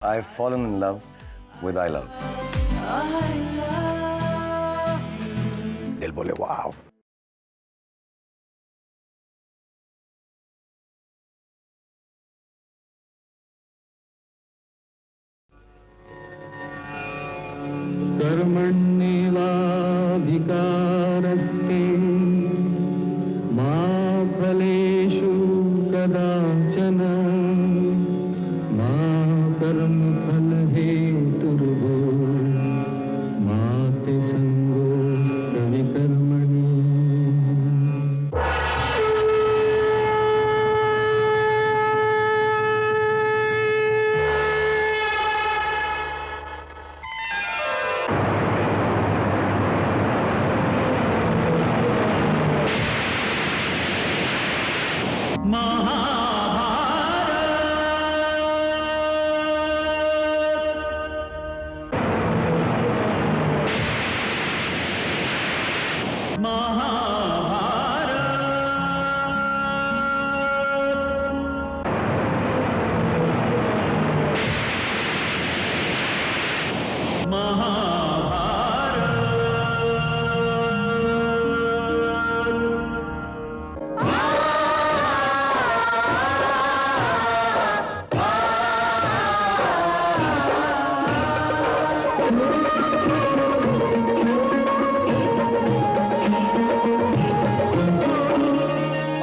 I've fallen in love with I love. दिल बोले वाव. कर्मण्येवाधिकारस्ते मा फलेषु कदाचन मा कर्मफलहेतुर्भो मा ते सङ्गोऽस्त्वपि कर्मणि.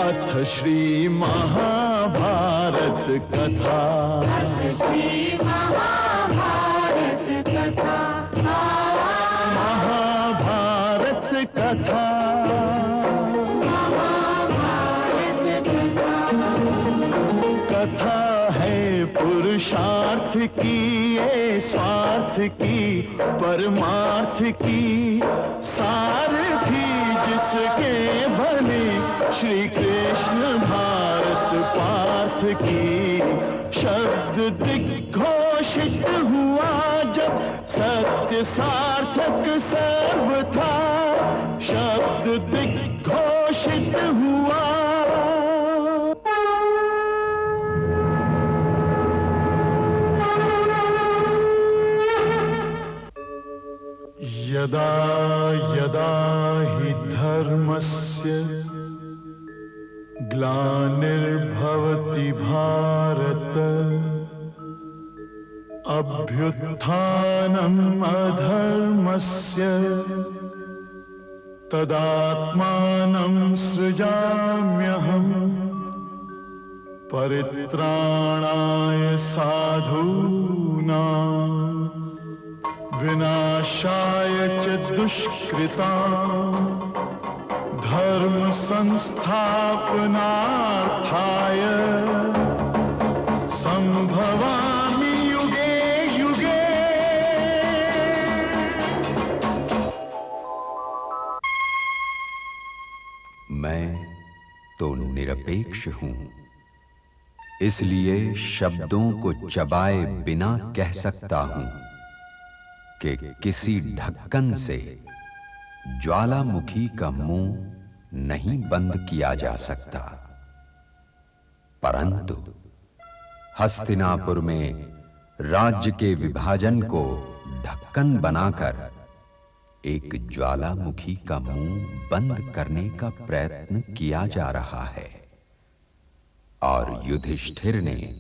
अथ श्री महाभारत कथा. महाभारत कथा. कथा है पुरुषार्थ की, ये स्वार्थ की, परमार्थ की, सारथी जिसके भले श्री कृष्ण भारत पार्थ की. शब्द दिग्घोषित हुआ जब सत्य सार्थक सर्व था. शब्द दिग्घोषित हुआ. यदा यदा हि धर्मस्य ग्लानिर्भवति भारत अभ्युत्थानम् अधर्मस्य तदात्मानं सृजाम्यहम् परित्राणाय साधूनां विनाशाय च दुष्कृतां धर्म संस्थापनार्थाय संभवामि युगे युगे. मैं तो निरपेक्ष हूं, इसलिए शब्दों को चबाए बिना कह सकता हूं कि किसी ढक्कन से ज्वालामुखी का मुंह नहीं बंद किया जा सकता. परंतु हस्तिनापुर में राज्य के विभाजन को ढक्कन बनाकर एक ज्वालामुखी का मुंह बंद करने का प्रयत्न किया जा रहा है. और युधिष्ठिर ने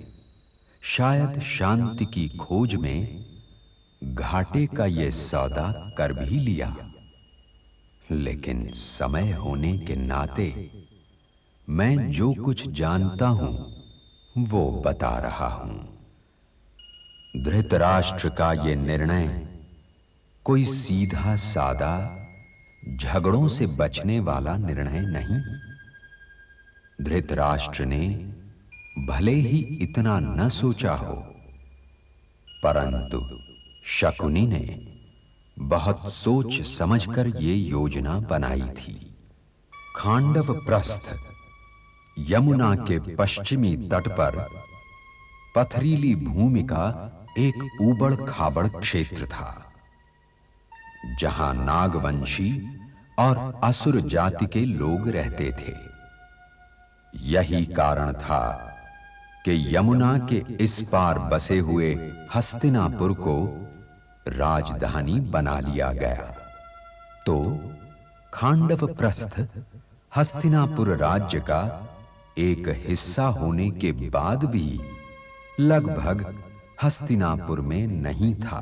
शायद शांति की खोज में घाटे का यह सौदा कर भी लिया, लेकिन समय होने के नाते मैं जो कुछ जानता हूं वो बता रहा हूं. धृतराष्ट्र का यह निर्णय कोई सीधा सादा झगड़ों से बचने वाला निर्णय नहीं. धृतराष्ट्र ने भले ही इतना न सोचा हो, परंतु शकुनी ने बहुत सोच समझकर ये योजना बनाई थी. खांडव प्रस्थ यमुना के पश्चिमी तट पर पथरीली भूमि का एक ऊबड़ खाबड़ क्षेत्र था, जहां नागवंशी और असुर जाति के लोग रहते थे. यही कारण था कि यमुना के इस पार बसे हुए हस्तिनापुर को राजधानी बना लिया गया। तो खांडव प्रस्थ हस्तिनापुर राज्य का एक हिस्सा होने के बाद भी लगभग हस्तिनापुर में नहीं था।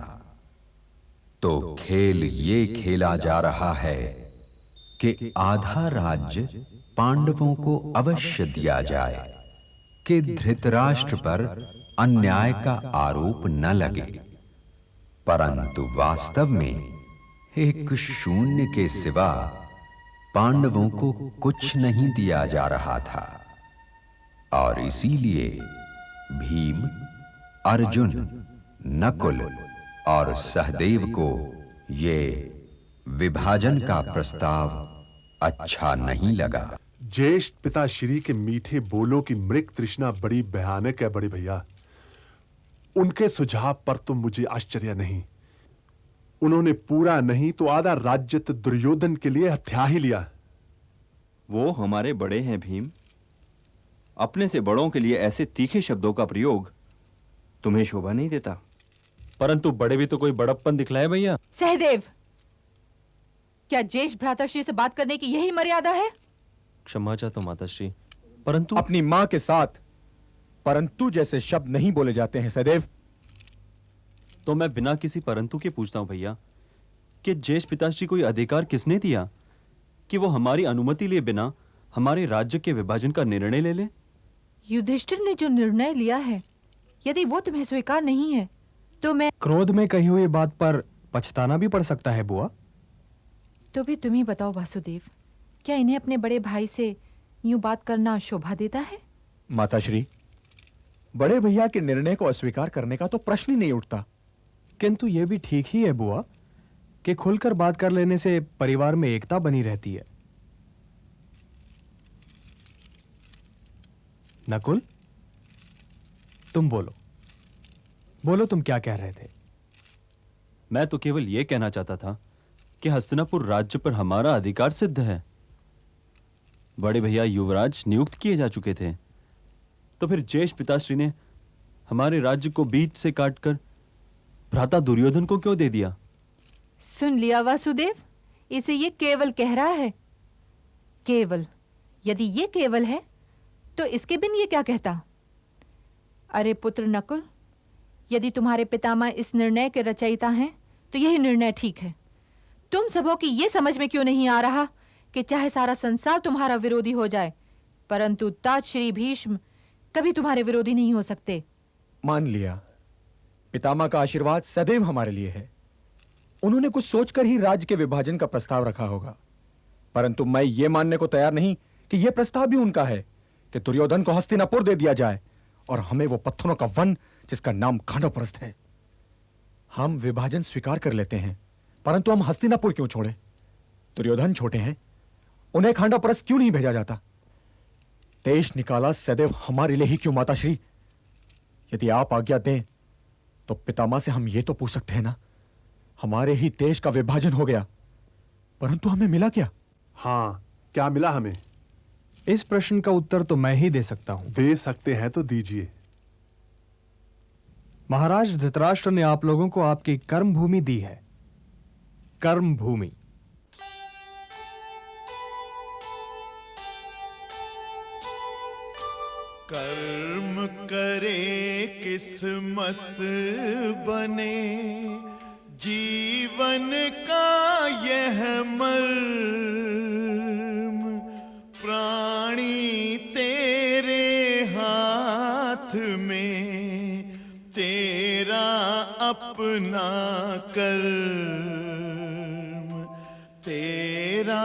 तो खेल ये खेला जा रहा है कि आधा राज्य पांडवों को अवश्य दिया जाए कि धृतराष्ट्र पर अन्याय का आरोप न लगे, परंतु वास्तव में एक शून्य के सिवा पांडवों को कुछ नहीं दिया जा रहा था। और इसीलिए भीम, अर्जुन, नकुल और सहदेव को ये विभाजन का प्रस्ताव अच्छा नहीं लगा। ज्येष्ठ पिता श्री के मीठे बोलों की मृग तृष्णा बड़ी भयानक है बड़े भैया। उनके सुझाव पर तो मुझे आश्चर्य नहीं। उन्होंने पूरा नहीं तो आधा राज्य तो दुर्योधन के लिए हत्या ही लिया। वो हमारे बड़े हैं भीम। अपने से बड़ों के लिए ऐसे तीखे शब्दों का प्रयोग तुम्हें शोभा नहीं देता। परंतु बड़े भी तो कोई बड़प्पन दिखलाए भैया। सहदेव, क्या ज्येष्ठ भ्राताश्री से बात करने की यही मर्यादा है? क्षमा चाहता हूं माताश्री, परंतु अपनी मां के साथ परंतु जैसे शब्द नहीं बोले जाते हैं सहदेव। तो मैं बिना किसी परंतु के पूछता हूं भैया कि ज्येष्ठ पिताश्री को यह अधिकार किसने दिया कि वो हमारी अनुमति लिए बिना हमारे राज्य के विभाजन का निर्णय ले ले? युधिष्ठिर ने जो निर्णय लिया है, यदि वो तुम्हें स्वीकार नहीं है तो मैं क्रोध में कही हुई बात पर पछताना भी पड़ सकता है बुआ। तो भी तुम ही बताओ वासुदेव, क्या इन्हें अपने बड़े भाई से यूं बात करना शोभा देता है? माताश्री, बड़े भैया के निर्णय को अस्वीकार करने का तो प्रश्न ही नहीं उठता। किंतु यह भी ठीक ही है बुआ कि खुलकर बात कर लेने से परिवार में एकता बनी रहती है। नकुल, तुम बोलो बोलो, तुम क्या कह रहे थे? मैं तो केवल यह कहना चाहता था कि हस्तिनापुर राज्य पर हमारा अधिकार सिद्ध है। बड़े भैया युवराज नियुक्त किए जा चुके थे, तो फिर ज्येष्ठ पिताश्री ने हमारे राज्य को बीच से काटकर भ्राता दुर्योधन को क्यों दे दिया? सुन लिया वासुदेव, इसे ये केवल कह रहा है। केवल, यदि ये केवल है तो इसके बिन ये क्या कहता? अरे पुत्र नकुल, यदि तुम्हारे पितामह इस निर्णय के रचयिता हैं तो यही निर्णय ठीक है। तुम सबों की ये समझ में क्यों नहीं आ रहा कि चाहे सारा संसार तुम्हारा विरोधी हो जाए, परंतु तात श्री भीष्म कभी तुम्हारे विरोधी नहीं हो सकते। मान लिया, पितामह का आशीर्वाद सदैव हमारे लिए है। उन्होंने कुछ सोचकर ही राज्य के विभाजन का प्रस्ताव रखा होगा, परंतु मैं ये मानने को तैयार नहीं कि यह प्रस्ताव भी उनका है कि दुर्योधन को हस्तिनापुर दे दिया जाए और हमें वो पत्थरों का वन जिसका नाम खांडवप्रस्थ है। हम विभाजन स्वीकार कर लेते हैं, परंतु हम हस्तिनापुर क्यों छोड़े? दुर्योधन छोटे हैं, उन्हें खांडवप्रस्थ क्यों नहीं भेजा जाता? देश निकाला सदैव हमारे लिए ही क्यों माताश्री? यदि आप आज्ञा दें तो पितामह से हम ये तो पूछ सकते हैं ना, हमारे ही देश का विभाजन हो गया, परंतु हमें मिला क्या? हाँ, क्या मिला हमें? इस प्रश्न का उत्तर तो मैं ही दे सकता हूं। दे सकते हैं तो दीजिए। महाराज धृतराष्ट्र ने आप लोगों को आपकी कर्म भूमि दी है। कर्म भूमि। कर्म करे किस्मत बने, जीवन का यह मर्म, प्राणी तेरे हाथ में, तेरा अपना कर्म, तेरा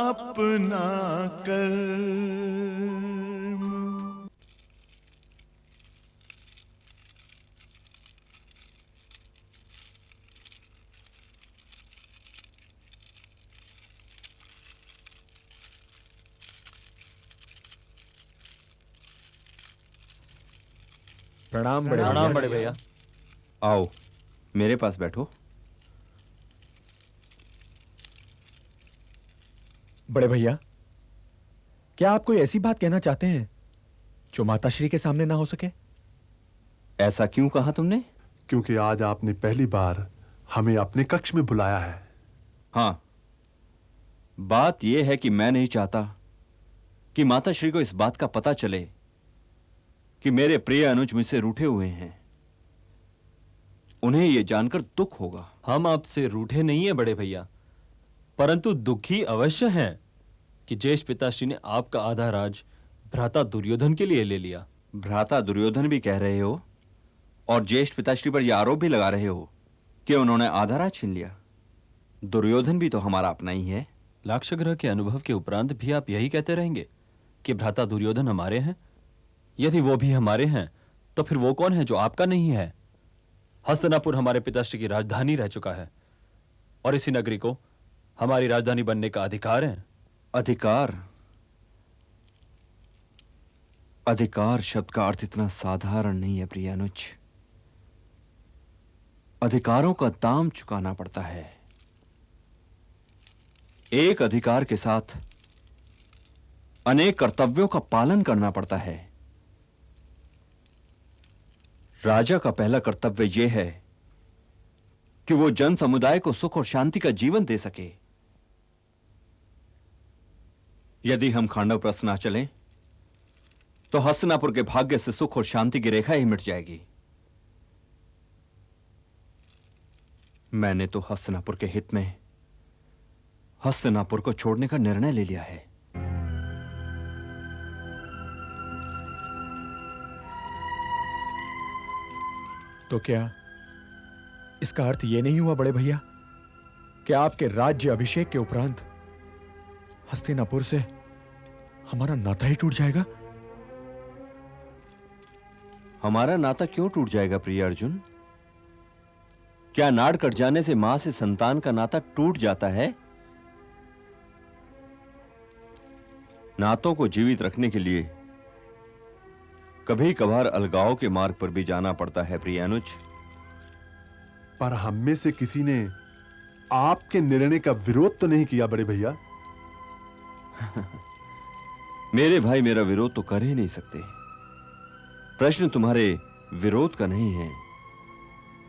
अपना कर्म। प्रणाम बड़े प्रणाम भैया। बड़े भैया। आओ मेरे पास बैठो। बड़े भैया, क्या आप कोई ऐसी बात कहना चाहते हैं जो माताश्री के सामने ना हो सके? ऐसा क्यों कहा तुमने? क्योंकि आज आपने पहली बार हमें अपने कक्ष में बुलाया है। हां, बात यह है कि मैं नहीं चाहता कि माताश्री को इस बात का पता चले कि मेरे प्रिय अनुज मुझसे रूठे हुए हैं। उन्हें यह जानकर दुख होगा। हम आपसे रूठे नहीं है बड़े भैया, परंतु दुखी अवश्य हैं कि ज्येष्ठ पिताश्री ने आपका आधा राज भ्राता दुर्योधन के लिए ले लिया। भ्राता दुर्योधन भी कह रहे हो और ज्येष्ठ पिताश्री पर यह आरोप भी लगा रहे हो कि उन्होंने आधा राज छीन लिया। दुर्योधन भी तो हमारा अपना ही है। लाक्षागृह के अनुभव के उपरांत भी आप यही कहते रहेंगे कि भ्राता दुर्योधन हमारे हैं? यदि वो भी हमारे हैं तो फिर वो कौन है जो आपका नहीं है? हस्तिनापुर हमारे पिताश्री की राजधानी रह चुका है और इसी नगरी को हमारी राजधानी बनने का अधिकार है। अधिकार? अधिकार शब्द का अर्थ इतना साधारण नहीं है प्रिय अनुज। अधिकारों का दाम चुकाना पड़ता है। एक अधिकार के साथ अनेक कर्तव्यों का पालन करना पड़ता है। राजा का पहला कर्तव्य यह है कि वो जन समुदाय को सुख और शांति का जीवन दे सके। यदि हम खांडवप्रस्थ ना चलें तो हस्तिनापुर के भाग्य से सुख और शांति की रेखा ही मिट जाएगी। मैंने तो हस्तिनापुर के हित में हस्तिनापुर को छोड़ने का निर्णय ले लिया है। तो क्या इसका अर्थ यह नहीं हुआ बड़े भैया कि आपके राज्य अभिषेक के उपरांत हस्तिनापुर से हमारा नाता ही टूट जाएगा? हमारा नाता क्यों टूट जाएगा प्रिय अर्जुन? क्या नाड़ कट जाने से मां से संतान का नाता टूट जाता है? नातों को जीवित रखने के लिए कभी कभार अलगाव के मार्ग पर भी जाना पड़ता है प्रिय अनुज। पर हम में से किसी ने आपके निर्णय का विरोध तो नहीं किया बड़े भैया? मेरे भाई मेरा विरोध तो कर ही नहीं सकते। प्रश्न तुम्हारे विरोध का नहीं है,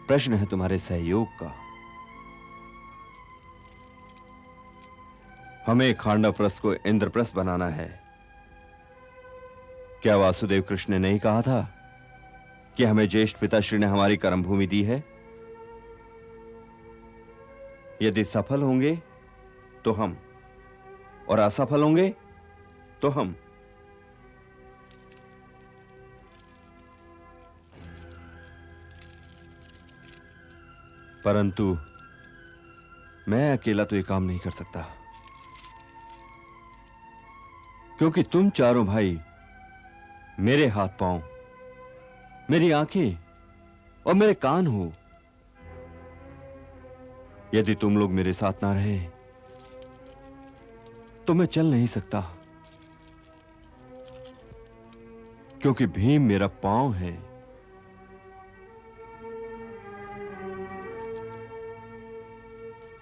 प्रश्न है तुम्हारे सहयोग का। हमें खांडवप्रस्थ को इंद्रप्रस्थ बनाना है। क्या वासुदेव कृष्ण ने नहीं कहा था कि हमें ज्येष्ठ पिताश्री ने हमारी कर्मभूमि दी है? यदि सफल होंगे तो हम, और असफल होंगे तो हम। परंतु मैं अकेला तो यह काम नहीं कर सकता, क्योंकि तुम चारों भाई मेरे हाथ पांव, मेरी आंखें और मेरे कान हो। यदि तुम लोग मेरे साथ ना रहे तो मैं चल नहीं सकता, क्योंकि भीम मेरा पांव है।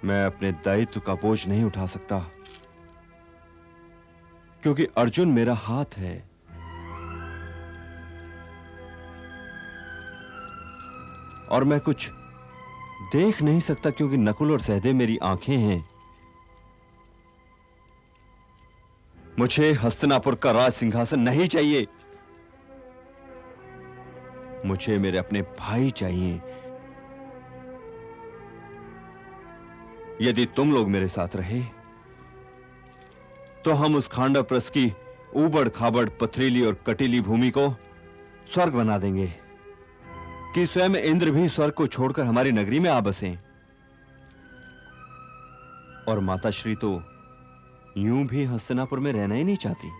मैं अपने दायित्व का बोझ नहीं उठा सकता, क्योंकि अर्जुन मेरा हाथ है। और मैं कुछ देख नहीं सकता, क्योंकि नकुल और सहदेव मेरी आंखें हैं। मुझे हस्तिनापुर का राज सिंहासन नहीं चाहिए, मुझे मेरे अपने भाई चाहिए। यदि तुम लोग मेरे साथ रहे तो हम उस खांडवप्रस्थ की ऊबड़ खाबड़ पथरीली और कटीली भूमि को स्वर्ग बना देंगे कि स्वयं इंद्र भी स्वर्ग को छोड़कर हमारी नगरी में आ बसें। और माताश्री तो यूं भी हस्तिनापुर में रहना ही नहीं चाहती।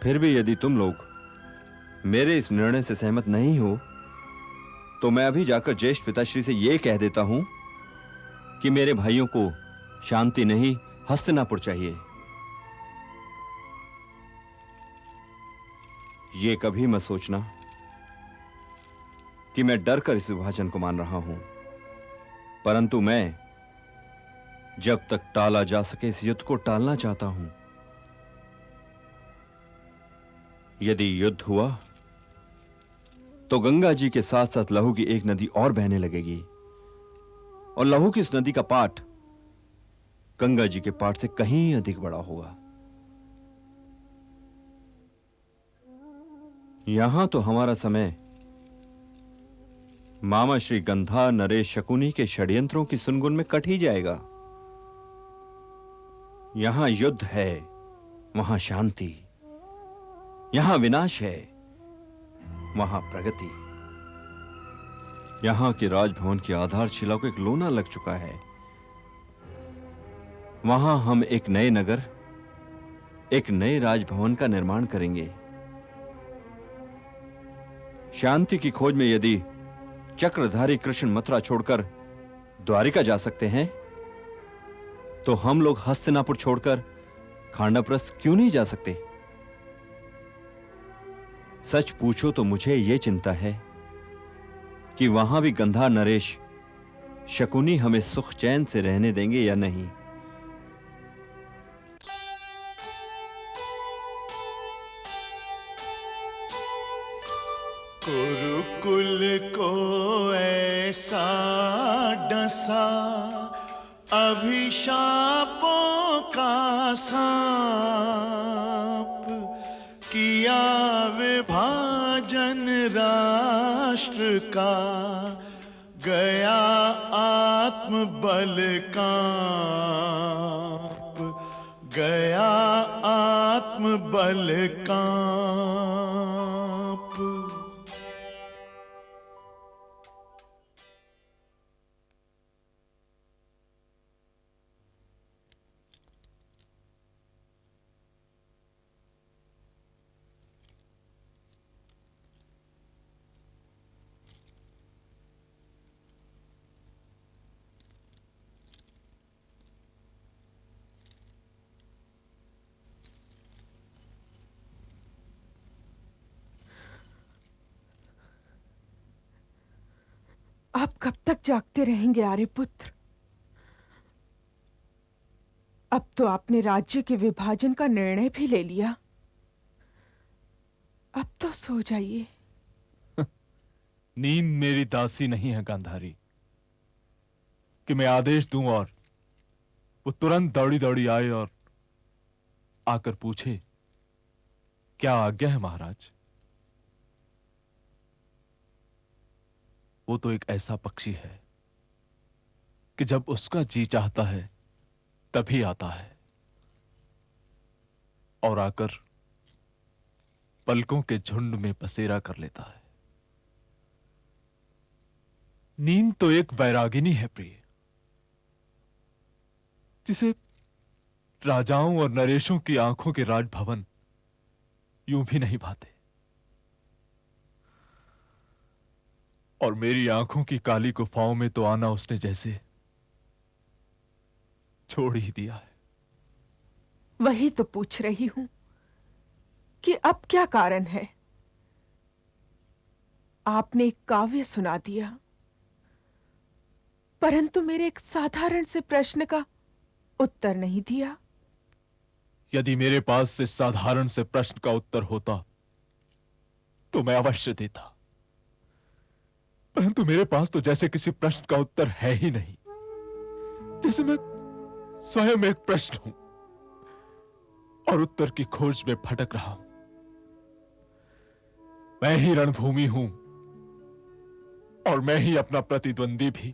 फिर भी यदि तुम लोग मेरे इस निर्णय से सहमत नहीं हो तो मैं अभी जाकर ज्येष्ठ पिताश्री से यह कह देता हूं कि मेरे भाइयों को शांति नहीं, हस्तिनापुर चाहिए। यह कभी मत सोचना कि मैं डर कर इस विभाजन को मान रहा हूं, परंतु मैं जब तक टाला जा सके इस युद्ध को टालना चाहता हूं। यदि युद्ध हुआ तो गंगा जी के साथ साथ लहू की एक नदी और बहने लगेगी, और लहू की इस नदी का पाट गंगा जी के पाट से कहीं अधिक बड़ा होगा। यहां तो हमारा समय मामा श्री गंधा नरेश शकुनी के षड्यंत्रों की सुनगुन में कट ही जाएगा। यहां युद्ध है, वहां शांति, यहां विनाश है, वहां प्रगति। यहां के राजभवन की आधारशिला को एक लोना लग चुका है। वहां हम एक नए नगर, एक नए राजभवन का निर्माण करेंगे। शांति की खोज में यदि चक्रधारी कृष्ण मथुरा छोड़कर द्वारिका जा सकते हैं, तो हम लोग हस्तिनापुर छोड़कर खांडवप्रस्थ क्यों नहीं जा सकते? सच पूछो तो मुझे यह चिंता है कि वहां भी गंधा नरेश शकुनी हमें सुख चैन से रहने देंगे या नहीं। कुरुकुल को ऐसा डसा अभिशापों का सांप, किया विभाजन राष्ट्र का, गया आत्मबल कांप, गया आत्मबल कांप। आप कब तक जागते रहेंगे आर्यपुत्र? अब तो आपने राज्य के विभाजन का निर्णय भी ले लिया। अब तो सो जाइए। नींद मेरी दासी नहीं है गांधारी कि मैं आदेश दूं और वो तुरंत दौड़ी दौड़ी आए और आकर पूछे क्या आज्ञा है महाराज। वो तो एक ऐसा पक्षी है कि जब उसका जी चाहता है तभी आता है और आकर पलकों के झुंड में बसेरा कर लेता है। नींद तो एक वैरागिनी है प्रिय, जिसे राजाओं और नरेशों की आंखों के राजभवन यूं भी नहीं भाते, और मेरी आंखों की काली गुफाओं में तो आना उसने जैसे छोड़ ही दिया है। वही तो पूछ रही हूं कि अब क्या कारण है। आपने एक काव्य सुना दिया, परंतु मेरे एक साधारण से प्रश्न का उत्तर नहीं दिया। यदि मेरे पास से साधारण से प्रश्न का उत्तर होता तो मैं अवश्य देता, परंतु मेरे पास तो जैसे किसी प्रश्न का उत्तर है ही नहीं, जैसे मैं स्वयं एक प्रश्न हूं और उत्तर की खोज में भटक रहा हूं। मैं ही रणभूमि हूं और मैं ही अपना प्रतिद्वंदी भी।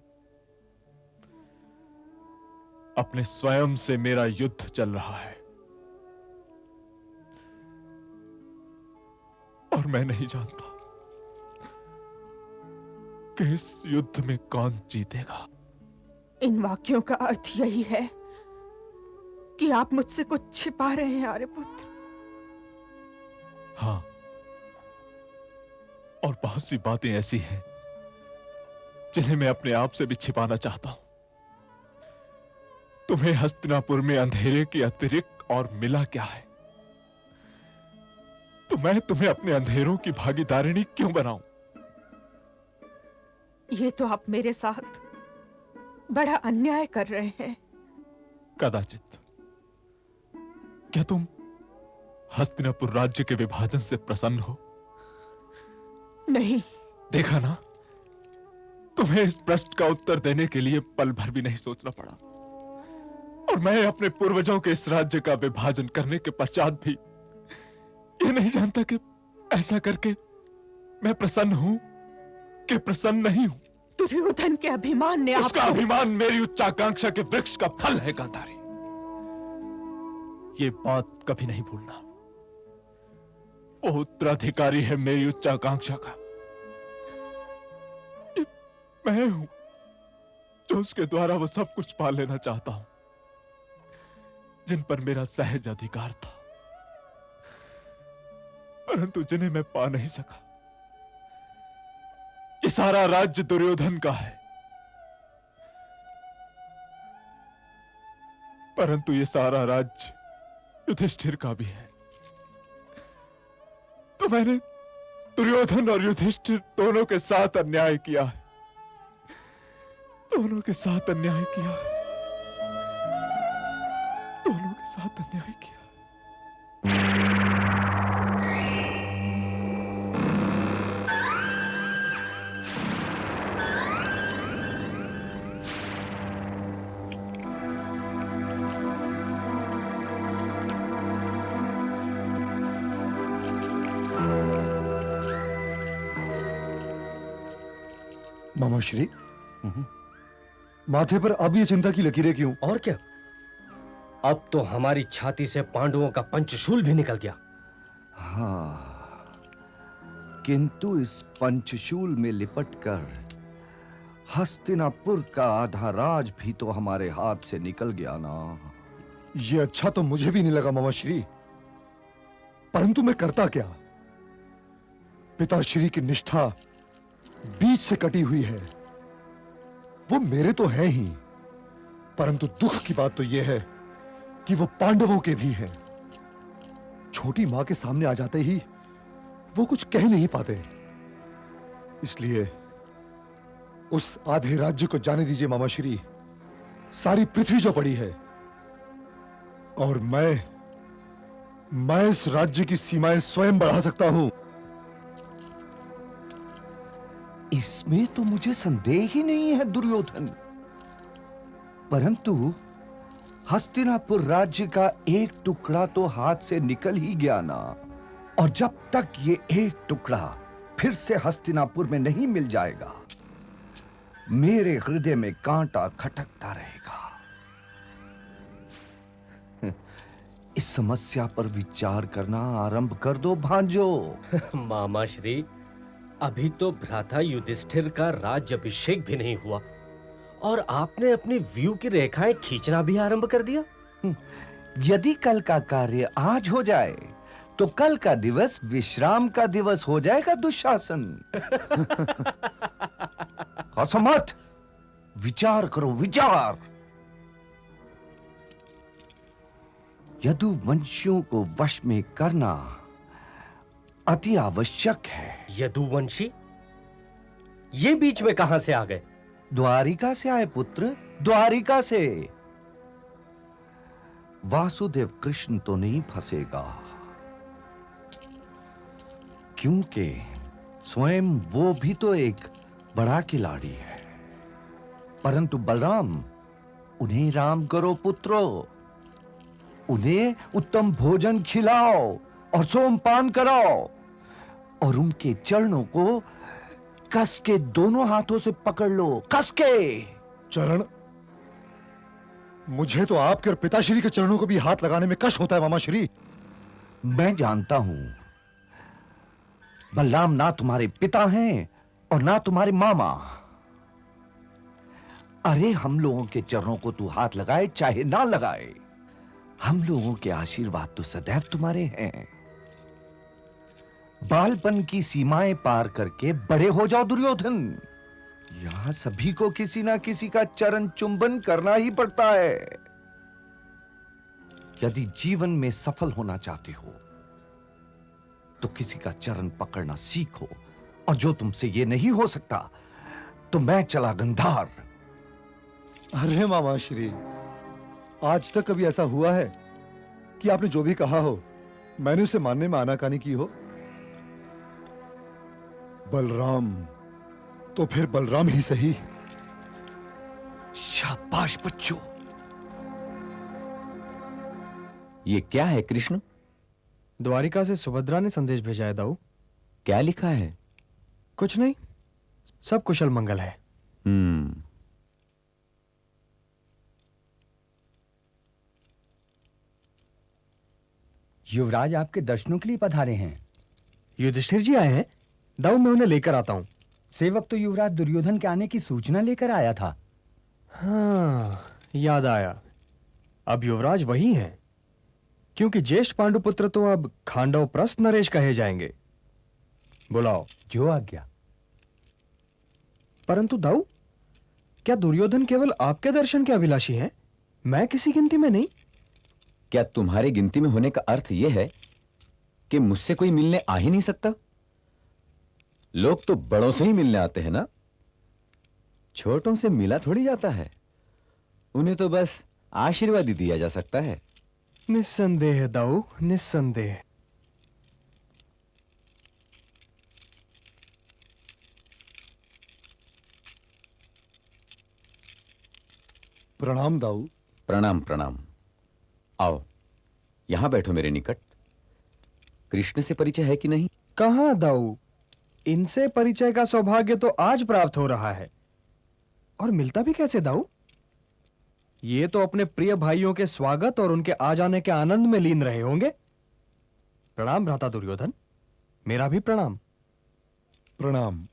अपने स्वयं से मेरा युद्ध चल रहा है और मैं नहीं जानता कि इस युद्ध में कौन जीतेगा। इन वाक्यों का अर्थ यही है कि आप मुझसे कुछ छिपा रहे हैं आर्यपुत्र। हां, और बहुत सी बातें ऐसी हैं जिन्हें मैं अपने आप से भी छिपाना चाहता हूं। तुम्हें हस्तिनापुर में अंधेरे के अतिरिक्त और मिला क्या है? तो मैं तुम्हें अपने अंधेरों की भागीदारिणी क्यों बनाऊं? ये तो आप मेरे साथ बड़ा अन्याय कर रहे हैं। कदाचित। क्या तुम हस्तिनापुर राज्य के विभाजन से प्रसन्न हो? नहीं। देखा ना, तुम्हें इस प्रश्न का उत्तर देने के लिए पल भर भी नहीं सोचना पड़ा। और मैं अपने पूर्वजों के इस राज्य का विभाजन करने के पश्चात भी ये नहीं जानता कि ऐसा करके मैं प्रसन्न हूं कि प्रसन्न नहीं हूं। दुर्योधन के अभिमान ने उसका अभिमान मेरी उच्चाकांक्षा के वृक्ष का फल है गांधारी। ये बात कभी नहीं भूलना। वो उत्तराधिकारी है मेरी उच्चाकांक्षा का। ये मैं हूं जो उसके द्वारा वो सब कुछ पा लेना चाहता हूं जिन पर मेरा सहज अधिकार था, परंतु जिन्हें मैं पा नहीं सका। ये सारा राज्य दुर्योधन का है, परंतु ये सारा राज्य युधिष्ठिर का भी है। तो मैंने दुर्योधन और युधिष्ठिर दोनों के साथ अन्याय किया है, दोनों के साथ अन्याय किया है, दोनों के साथ अन्याय किया। मामा श्री, माथे पर अब ये चिंता की लकीरें क्यों? और क्या, अब तो हमारी छाती से पांडवों का पंचशूल भी निकल गया। हाँ, किंतु इस पंचशूल में लिपटकर हस्तिनापुर का आधा राज भी तो हमारे हाथ से निकल गया ना। ये अच्छा तो मुझे भी नहीं लगा मामा श्री, परंतु मैं करता क्या? पिताश्री की निष्ठा बीच से कटी हुई है। वो मेरे तो हैं ही, परंतु दुख की बात तो यह है कि वो पांडवों के भी हैं। छोटी मां के सामने आ जाते ही वो कुछ कह नहीं पाते। इसलिए उस आधे राज्य को जाने दीजिए मामा श्री। सारी पृथ्वी जो पड़ी है, और मैं इस राज्य की सीमाएं स्वयं बढ़ा सकता हूं। इसमें तो मुझे संदेह ही नहीं है दुर्योधन, परंतु हस्तिनापुर राज्य का एक टुकड़ा तो हाथ से निकल ही गया ना। और जब तक ये एक टुकड़ा फिर से हस्तिनापुर में नहीं मिल जाएगा, मेरे हृदय में कांटा खटकता रहेगा। इस समस्या पर विचार करना आरंभ कर दो भांजो। मामा श्री, अभी तो भ्राता युधिष्ठिर का राज्याभिषेक भी नहीं हुआ और आपने अपनी व्यू की रेखाएं खींचना भी आरंभ कर दिया। यदि कल का कार्य आज हो जाए तो कल का दिवस विश्राम का दिवस हो जाएगा दुशासन। हंसो मत, विचार करो विचार। यदुवंशियों को वश में करना अति आवश्यक है। यदुवंशी? ये बीच में कहां से आ गए? द्वारिका से आए पुत्र, द्वारिका से। वासुदेव कृष्ण तो नहीं फंसेगा, क्योंकि स्वयं वो भी तो एक बड़ा खिलाड़ी है। परंतु बलराम, उन्हें राम करो पुत्रो, उन्हें उत्तम भोजन खिलाओ और सोमपान कराओ, और उनके चरणों को कस के दोनों हाथों से पकड़ लो, कस के। चरण? मुझे तो आपके और पिताश्री के चरणों को भी हाथ लगाने में कष्ट होता है मामा श्री। मैं जानता हूं, बलराम ना तुम्हारे पिता हैं और ना तुम्हारे मामा। अरे हम लोगों के चरणों को तू हाथ लगाए चाहे ना लगाए, हम लोगों के आशीर्वाद तो सदैव तुम्हारे हैं। बालपन की सीमाएं पार करके बड़े हो जाओ दुर्योधन। यहां सभी को किसी ना किसी का चरण चुंबन करना ही पड़ता है। यदि जीवन में सफल होना चाहते हो तो किसी का चरण पकड़ना सीखो, और जो तुमसे ये नहीं हो सकता तो मैं चला गंधार। अरे मामा श्री, आज तक कभी ऐसा हुआ है कि आपने जो भी कहा हो मैंने उसे मानने में आनाकानी की हो? बलराम तो फिर बलराम ही सही। शाबाश बच्चों। ये क्या है कृष्ण? द्वारिका से सुभद्रा ने संदेश भेजा है दाऊ। क्या लिखा है? कुछ नहीं, सब कुशल मंगल है। युवराज आपके दर्शनों के लिए पधारे हैं। युधिष्ठिर जी आए हैं? दाऊ मैं उन्हें लेकर आता हूं। सेवक तो युवराज दुर्योधन के आने की सूचना लेकर आया था। हाँ, याद आया। अब युवराज वही हैं, क्योंकि ज्येष्ठ पांडुपुत्र तो अब खांडव प्रस्थ नरेश कहे जाएंगे। बुलाओ। जो आज्ञा। परंतु दाऊ, क्या दुर्योधन केवल आपके दर्शन के अभिलाषी हैं? मैं किसी गिनती में नहीं। क्या तुम्हारे गिनती में होने का अर्थ यह है कि मुझसे कोई मिलने आ ही नहीं सकता? लोग तो बड़ों से ही मिलने आते हैं ना, छोटों से मिला थोड़ी जाता है। उन्हें तो बस आशीर्वाद ही दिया जा सकता है। निस्संदेह दाऊ, निस्संदेह। प्रणाम दाऊ। प्रणाम प्रणाम। आओ, यहां बैठो मेरे निकट। कृष्ण से परिचय है कि नहीं? कहां दाऊ, इनसे परिचय का सौभाग्य तो आज प्राप्त हो रहा है। और मिलता भी कैसे दाऊ? ये तो अपने प्रिय भाइयों के स्वागत और उनके आ जाने के आनंद में लीन रहे होंगे। प्रणाम भ्राता दुर्योधन। मेरा भी प्रणाम। प्रणाम।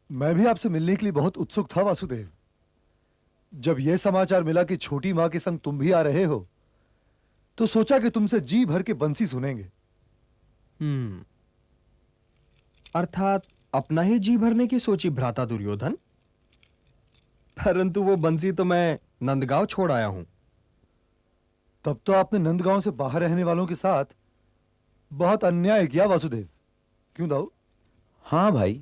मैं भी आपसे मिलने के लिए बहुत उत्सुक था वासुदेव। जब यह समाचार मिला कि छोटी मां के संग तुम भी आ रहे हो, तो सोचा कि तुमसे जी भर के बंसी सुनेंगे। अर्थात अपना ही जी भरने की सोची भ्राता दुर्योधन। परंतु वो बंसी तो मैं नंदगांव छोड़ आया हूं। तब तो आपने नंदगांव से बाहर रहने वालों के साथ बहुत अन्याय किया वासुदेव। क्यों दाऊ? हाँ भाई,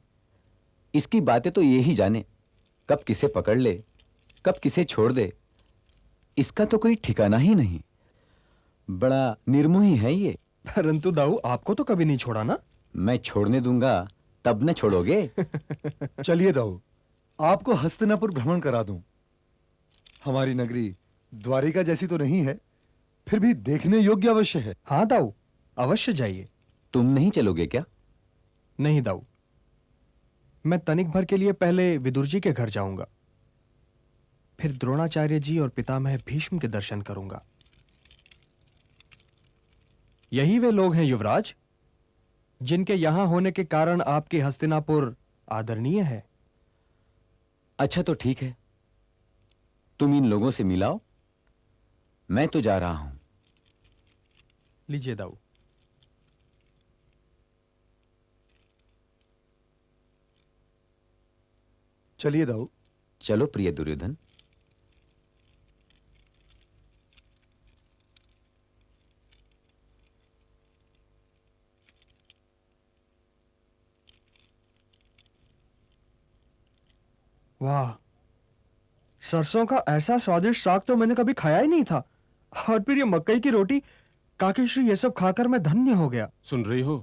इसकी बातें तो ये ही जाने, कब किसे पकड़ ले, कब किसे छोड़ दे, इसका तो कोई ठिकाना ही नहीं। बड़ा निर्मोही है ये। परंतु दाऊ, आपको तो कभी नहीं छोड़ा ना। मैं छोड़ने दूंगा तब न छोड़ोगे। चलिए दाऊ, आपको हस्तिनापुर भ्रमण करा दूं। हमारी नगरी द्वारिका जैसी तो नहीं है, फिर भी देखने योग्य अवश्य है। हाँ दाऊ, अवश्य जाइए। तुम नहीं चलोगे क्या? नहीं दाऊ, मैं तनिक भर के लिए पहले विदुर जी के घर जाऊंगा, फिर द्रोणाचार्य जी और पितामह भीष्म के दर्शन करूंगा। यही वे लोग हैं युवराज, जिनके यहां होने के कारण आपकी हस्तिनापुर आदरणीय है। अच्छा तो ठीक है, तुम इन लोगों से मिलाओ, मैं तो जा रहा हूं। लीजिए दाऊ। चलिए दाऊ। चलो प्रिय दुर्योधन। वाह, सरसों का ऐसा स्वादिष्ट साग तो मैंने कभी खाया ही नहीं था। और फिर ये मकई की रोटी, काकीश्री, ये सब खाकर मैं धन्य हो गया। सुन रही हो?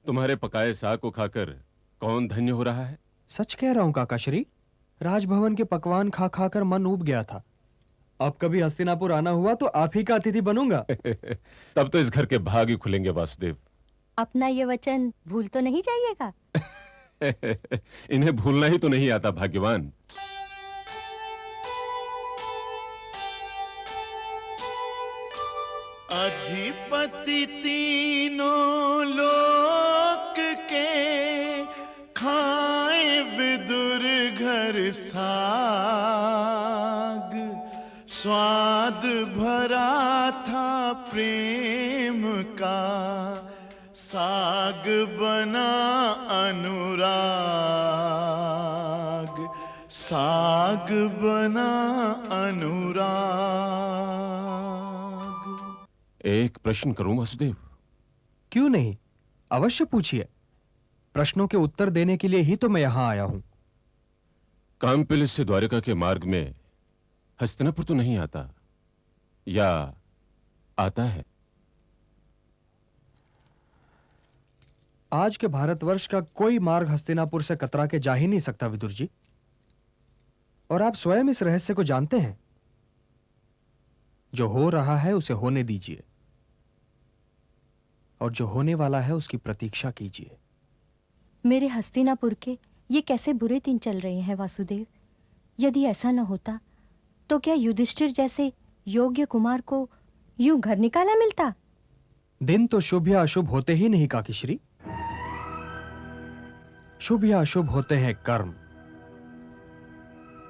तुम्हारे पकाए साग को खाकर कौन धन्य हो रहा है? सच कह रहा हूं काकाश्री, राजभवन के पकवान खा खाकर मन ऊब गया था। अब कभी हस्तिनापुर आना हुआ तो आप ही का अतिथि बनूंगा। तब तो इस घर के भाग ही खुलेंगे वासुदेव। अपना ये वचन भूल तो नहीं जाइएगा। इन्हें भूलना ही तो नहीं आता भाग्यवान। अधिपति तीनों लोक के खाए विदुर घर साग, स्वाद भरा था प्रेम का, साग बना अनुराग, साग बना अनुराग। एक प्रश्न करूं वासुदेव? क्यों नहीं, अवश्य पूछिए। प्रश्नों के उत्तर देने के लिए ही तो मैं यहां आया हूं। कामपिल से द्वारिका के मार्ग में हस्तिनापुर तो नहीं आता, या आता है? आज के भारतवर्ष का कोई मार्ग हस्तिनापुर से कतरा के जा ही नहीं सकता विदुर जी। और आप स्वयं इस रहस्य को जानते हैं। जो हो रहा है उसे होने दीजिए, और जो होने वाला है उसकी प्रतीक्षा कीजिए। मेरे हस्तिनापुर के ये कैसे बुरे दिन चल रहे हैं वासुदेव। यदि ऐसा न होता तो क्या युधिष्ठिर जैसे योग्य कुमार को यूं घर निकाला मिलता? दिन तो शुभ या अशुभ होते ही नहीं काकीश्री। शुभ या अशुभ होते हैं कर्म,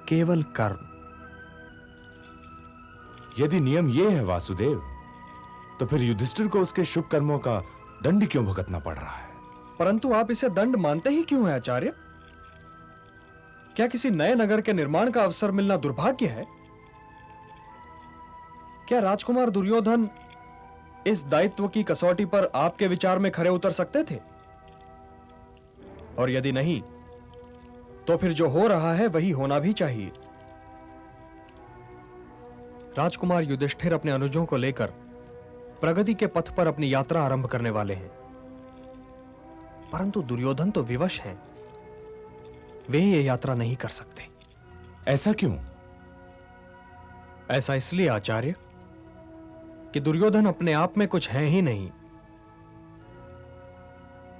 केवल कर्म। यदि नियम ये है वासुदेव, तो फिर युधिष्ठिर को उसके शुभ कर्मों का दंड क्यों भुगतना पड़ रहा है? परंतु आप इसे दंड मानते ही क्यों हैं आचार्य? क्या किसी नए नगर के निर्माण का अवसर मिलना दुर्भाग्य है? क्या राजकुमार दुर्योधन इस दायित्व की कसौटी पर आपके विचार में खरे उतर सकते थे? और यदि नहीं, तो फिर जो हो रहा है वही होना भी चाहिए। राजकुमार युधिष्ठिर अपने अनुजों को लेकर प्रगति के पथ पर अपनी यात्रा आरंभ करने वाले हैं, परंतु दुर्योधन तो विवश हैं। वे ये यात्रा नहीं कर सकते। ऐसा क्यों? ऐसा इसलिए आचार्य कि दुर्योधन अपने आप में कुछ हैं ही नहीं।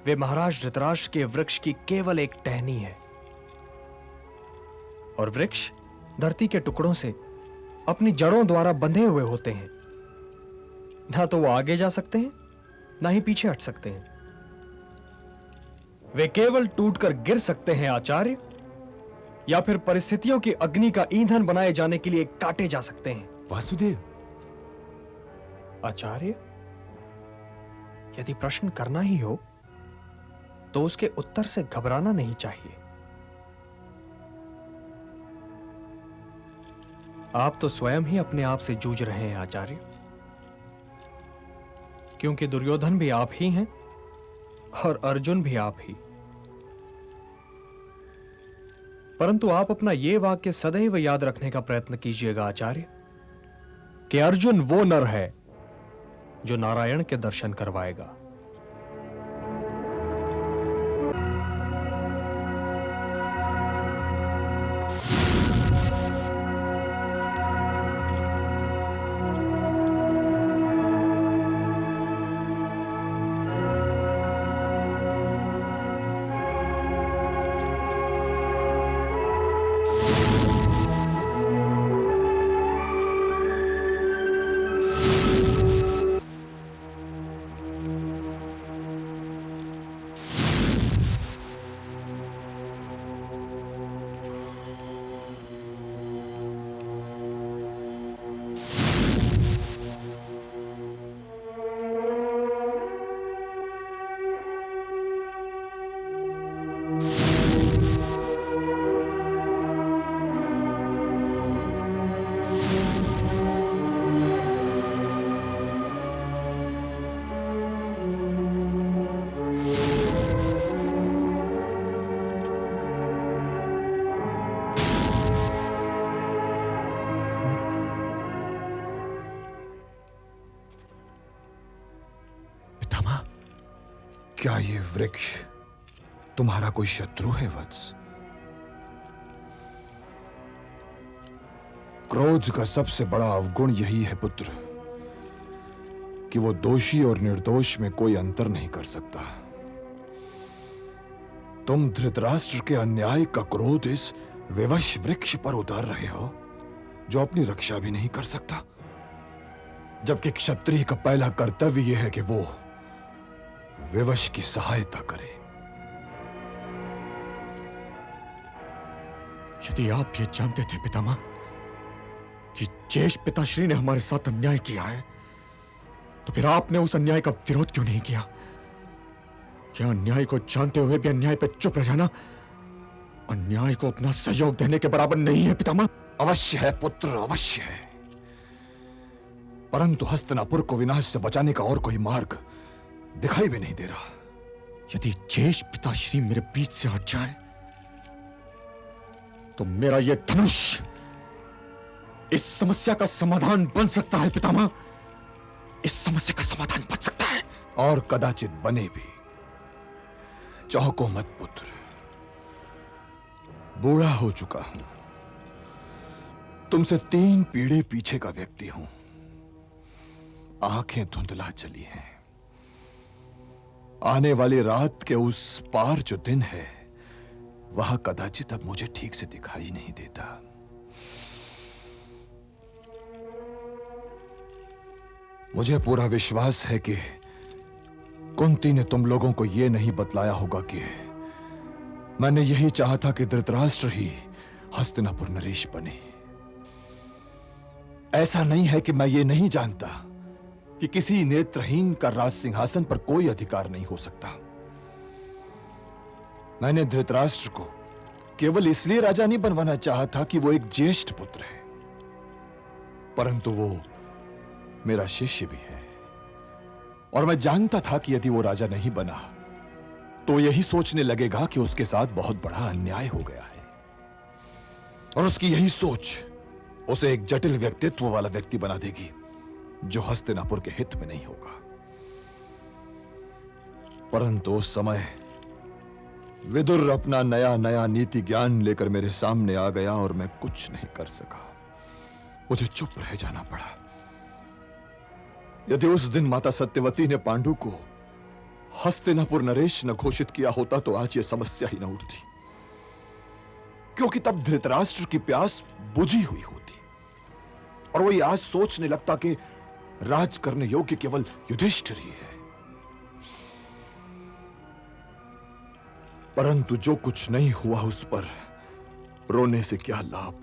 वे महाराज धृतराष्ट्र के वृक्ष की केवल एक टहनी है, और वृक्ष धरती के टुकड़ों से अपनी जड़ों द्वारा बंधे हुए होते हैं। ना तो वो आगे जा सकते हैं, ना ही पीछे हट सकते हैं। वे केवल टूटकर गिर सकते हैं आचार्य, या फिर परिस्थितियों की अग्नि का ईंधन बनाए जाने के लिए काटे जा सकते हैं। वासुदेव, आचार्य, यदि प्रश्न करना ही हो तो उसके उत्तर से घबराना नहीं चाहिए। आप तो स्वयं ही अपने आप से जूझ रहे हैं आचार्य, क्योंकि दुर्योधन भी आप ही हैं और अर्जुन भी आप ही। परंतु आप अपना यह वाक्य सदैव याद रखने का प्रयत्न कीजिएगा आचार्य, कि अर्जुन वो नर है जो नारायण के दर्शन करवाएगा। क्या ये वृक्ष तुम्हारा कोई शत्रु है वत्स? क्रोध का सबसे बड़ा अवगुण यही है पुत्र, कि वो दोषी और निर्दोष में कोई अंतर नहीं कर सकता। तुम धृतराष्ट्र के अन्याय का क्रोध इस विवश वृक्ष पर उतार रहे हो, जो अपनी रक्षा भी नहीं कर सकता, जबकि क्षत्रिय का पहला कर्तव्य यह है कि वो विवश की सहायता करे। यदि आप ये जानते थे पितामह कि ज्येष्ठ पिताश्री ने हमारे साथ अन्याय किया है, तो फिर आपने उस अन्याय का विरोध क्यों नहीं किया? क्या अन्याय को जानते हुए भी अन्याय पर चुप रह जाना अन्याय को अपना सहयोग देने के बराबर नहीं है पितामह? अवश्य है पुत्र, अवश्य है, परंतु हस्तिनापुर को विनाश से बचाने का और कोई मार्ग दिखाई भी नहीं दे रहा। यदि ज्येष्ठ पिताश्री मेरे बीच से हट जाए तो मेरा यह धनुष इस समस्या का समाधान बन सकता है पितामह। इस समस्या का समाधान बन सकता है, और कदाचित बने भी। चौंको मत पुत्र, बूढ़ा हो चुका हूं, तुमसे 3 पीढ़ी पीछे का व्यक्ति हूं। आंखें धुंधला चली हैं। आने वाली रात के उस पार जो दिन है, वह कदाचित अब मुझे ठीक से दिखाई नहीं देता। मुझे पूरा विश्वास है कि कुंती ने तुम लोगों को यह नहीं बतलाया होगा कि मैंने यही चाहा था कि धृतराष्ट्र ही हस्तिनापुर नरेश बने। ऐसा नहीं है कि मैं ये नहीं जानता कि किसी नेत्रहीन का राज सिंहासन पर कोई अधिकार नहीं हो सकता। मैंने धृतराष्ट्र को केवल इसलिए राजा नहीं बनवाना चाहा था कि वो एक ज्येष्ठ पुत्र है, परंतु वो मेरा शिष्य भी है। और मैं जानता था कि यदि वो राजा नहीं बना तो यही सोचने लगेगा कि उसके साथ बहुत बड़ा अन्याय हो गया है, और उसकी यही सोच उसे एक जटिल व्यक्तित्व वाला व्यक्ति बना देगी जो हस्तिनापुर के हित में नहीं होगा। परंतु उस समय विदुर अपना नया नया नीति ज्ञान लेकर मेरे सामने आ गया और मैं कुछ नहीं कर सका। मुझे चुप रह जाना पड़ा। यदि उस दिन माता सत्यवती ने पांडु को हस्तिनापुर नरेश न घोषित किया होता तो आज यह समस्या ही न उठती, क्योंकि तब धृतराष्ट्र की प्यास बुझी हुई होती और वही आज सोचने लगता कि राज करने योग्य केवल युधिष्ठिर ही है। परंतु जो कुछ नहीं हुआ उस पर रोने से क्या लाभ।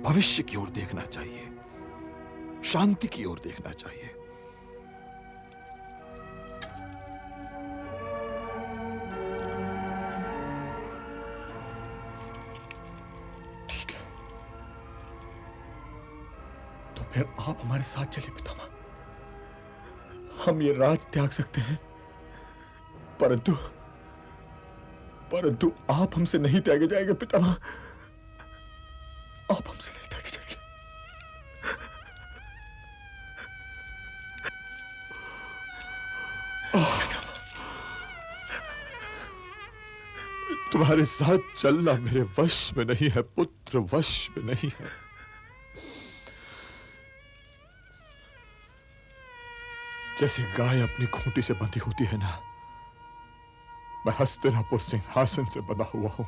भविष्य की ओर देखना चाहिए, शांति की ओर देखना चाहिए। ठीक है, तो फिर आप हमारे साथ चलिए पितामह। हम ये राज त्याग सकते हैं, परंतु आप हमसे नहीं त्यागे जाएंगे पितामह। आप हमसे नहीं त्यागे जाएंगे। तुम्हारे साथ चलना मेरे वश में नहीं है पुत्र, वश में नहीं है। जैसे गाय अपनी खूंटी से बंधी होती है ना, मैं हस्तिनापुर सिंहासन से बंधा हुआ हूं।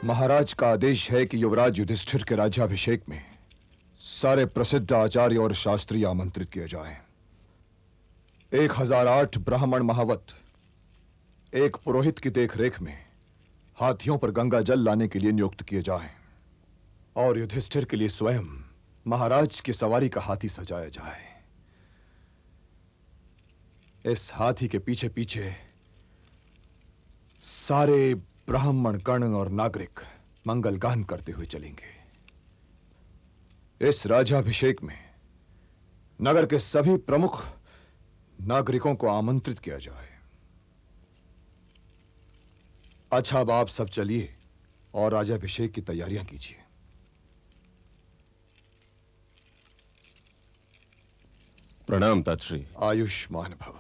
महाराज का आदेश है कि युवराज युधिष्ठिर के राज्याभिषेक में सारे प्रसिद्ध आचार्य और शास्त्री आमंत्रित किए जाएं। 1008 ब्राह्मण महावत एक पुरोहित की देखरेख में हाथियों पर गंगा जल लाने के लिए नियुक्त किए जाएं और युधिष्ठिर के लिए स्वयं महाराज की सवारी का हाथी सजाया जाए। इस हाथी के पीछे पीछे सारे ब्राह्मण गण और नागरिक मंगल गान करते हुए चलेंगे। इस राज्याभिषेक में नगर के सभी प्रमुख नागरिकों को आमंत्रित किया जाए। अच्छा, अब आप सब चलिए और राज्याभिषेक की तैयारियां कीजिए। प्रणाम तातश्री। आयुष्मान भव।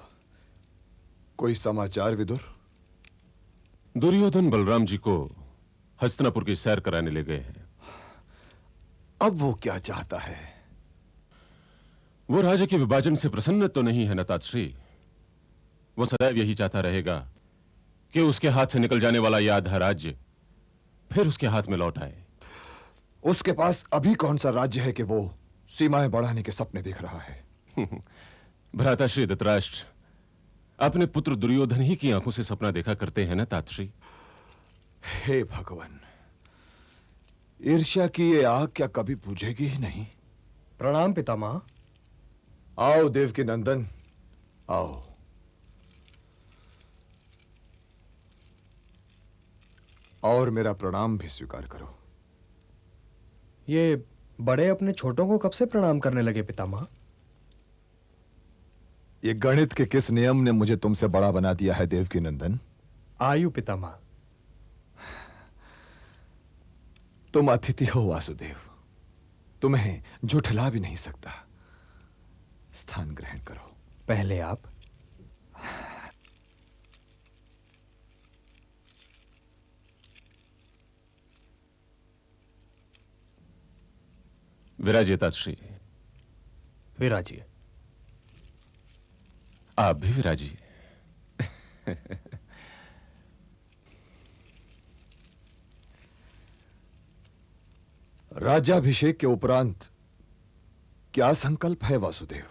कोई समाचार विदुर? दुर्योधन बलराम जी को हस्तिनापुर की सैर कराने ले गए हैं। अब वो क्या चाहता है? वो राज्य के विभाजन से प्रसन्न तो नहीं है न तातश्री। वो सदैव यही चाहता रहेगा कि उसके हाथ से निकल जाने वाला यह आधा राज्य फिर उसके हाथ में लौट आए। उसके पास अभी कौन सा राज्य है कि वो सीमाएं बढ़ाने के सपने देख रहा है? भ्राताश्री धृतराष्ट्र अपने पुत्र दुर्योधन ही की आंखों से सपना देखा करते हैं ना तातश्री। हे भगवान, ईर्ष्या की ये आग क्या कभी बुझेगी ही नहीं? प्रणाम पितामह। आओ देवकी नंदन, आओ। और मेरा प्रणाम भी स्वीकार करो। ये बड़े अपने छोटों को कब से प्रणाम करने लगे पितामह? ये गणित के किस नियम ने मुझे तुमसे बड़ा बना दिया है देवकी नंदन? आयु पितामह। तुम अतिथि हो वासुदेव, तुम्हें झुठला भी नहीं सकता। स्थान ग्रहण करो। पहले आप। विराजिए तातश्री। विराजिए। आप भी विराजिए। राज्याभिषेक के उपरांत क्या संकल्प है वासुदेव?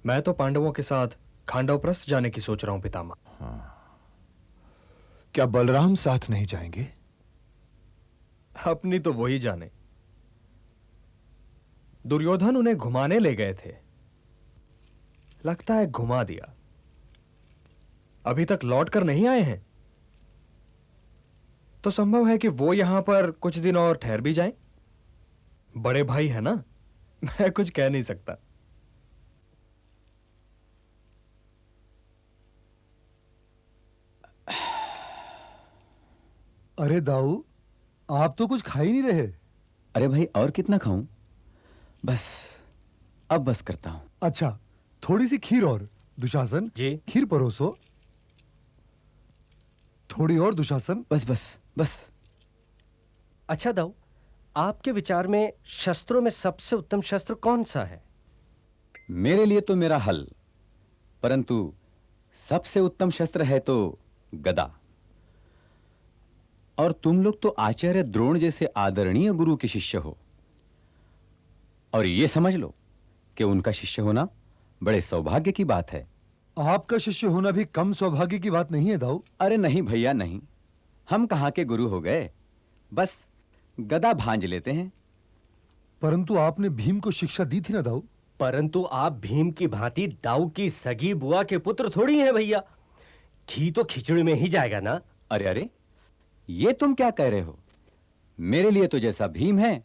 मैं तो पांडवों के साथ खांडवप्रस्थ जाने की सोच रहा हूं पितामह। क्या बलराम साथ नहीं जाएंगे? अपनी तो वही जाने। दुर्योधन उन्हें घुमाने ले गए थे, लगता है घुमा दिया। अभी तक लौट कर नहीं आए हैं, तो संभव है कि वो यहां पर कुछ दिन और ठहर भी जाएं। बड़े भाई है ना, मैं कुछ कह नहीं सकता। अरे दाऊ, आप तो कुछ खा ही नहीं रहे। अरे भाई, और कितना खाऊं? अब बस करता हूं। अच्छा, थोड़ी सी खीर और। दुशासन जी। खीर परोसो। थोड़ी और दुशासन। बस। अच्छा दाऊ, आपके विचार में शस्त्रों में सबसे उत्तम शस्त्र कौन सा है? मेरे लिए तो मेरा हल, परंतु सबसे उत्तम शस्त्र है तो गदा। और तुम लोग तो आचार्य द्रोण जैसे आदरणीय गुरु के शिष्य हो, और ये समझ लो कि उनका शिष्य होना बड़े सौभाग्य की बात है। आपका शिष्य होना भी कम सौभाग्य की बात नहीं है दाऊ। अरे नहीं भैया, नहीं। हम कहां के गुरु हो गए, बस गदा भांज लेते हैं। परंतु आपने भीम को शिक्षा दी थी ना दाऊ। परंतु आप भीम की भांति दाऊ की सगी बुआ के पुत्र थोड़ी हैं भैया। घी तो खिचड़ी में ही जाएगा ना। अरे, ये तुम क्या कह रहे हो? मेरे लिए तो जैसा भीम है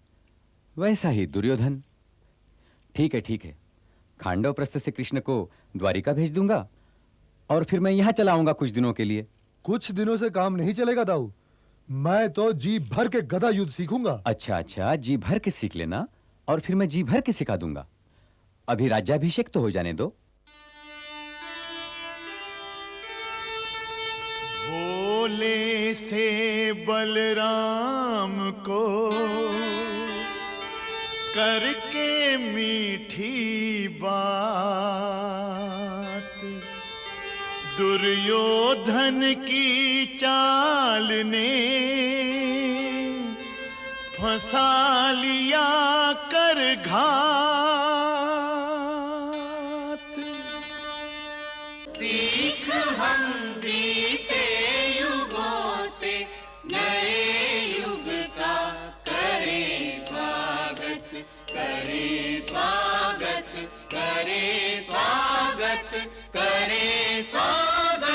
वैसा ही दुर्योधन। ठीक है। खांडवप्रस्थ से कृष्ण को द्वारिका भेज दूंगा, और फिर मैं यहां चला आऊंगा कुछ दिनों के लिए। कुछ दिनों से काम नहीं चलेगा दाऊ। मैं तो जी भर के गदा युद्ध सीखूंगा। अच्छा, जी भर के सीख लेना, और फिर मैं जी भर के सिखा दूंगा। अभी राज्याभिषेक तो हो जाने दो। भोले से बलराम को करके मीठी बात, दुर्योधन की चाल ने फंसा लिया कर घात। सीख हम बीते युगों से नए युग का करें स्वागत, करें स्वागत, करें स्वागत, करें स्वागत।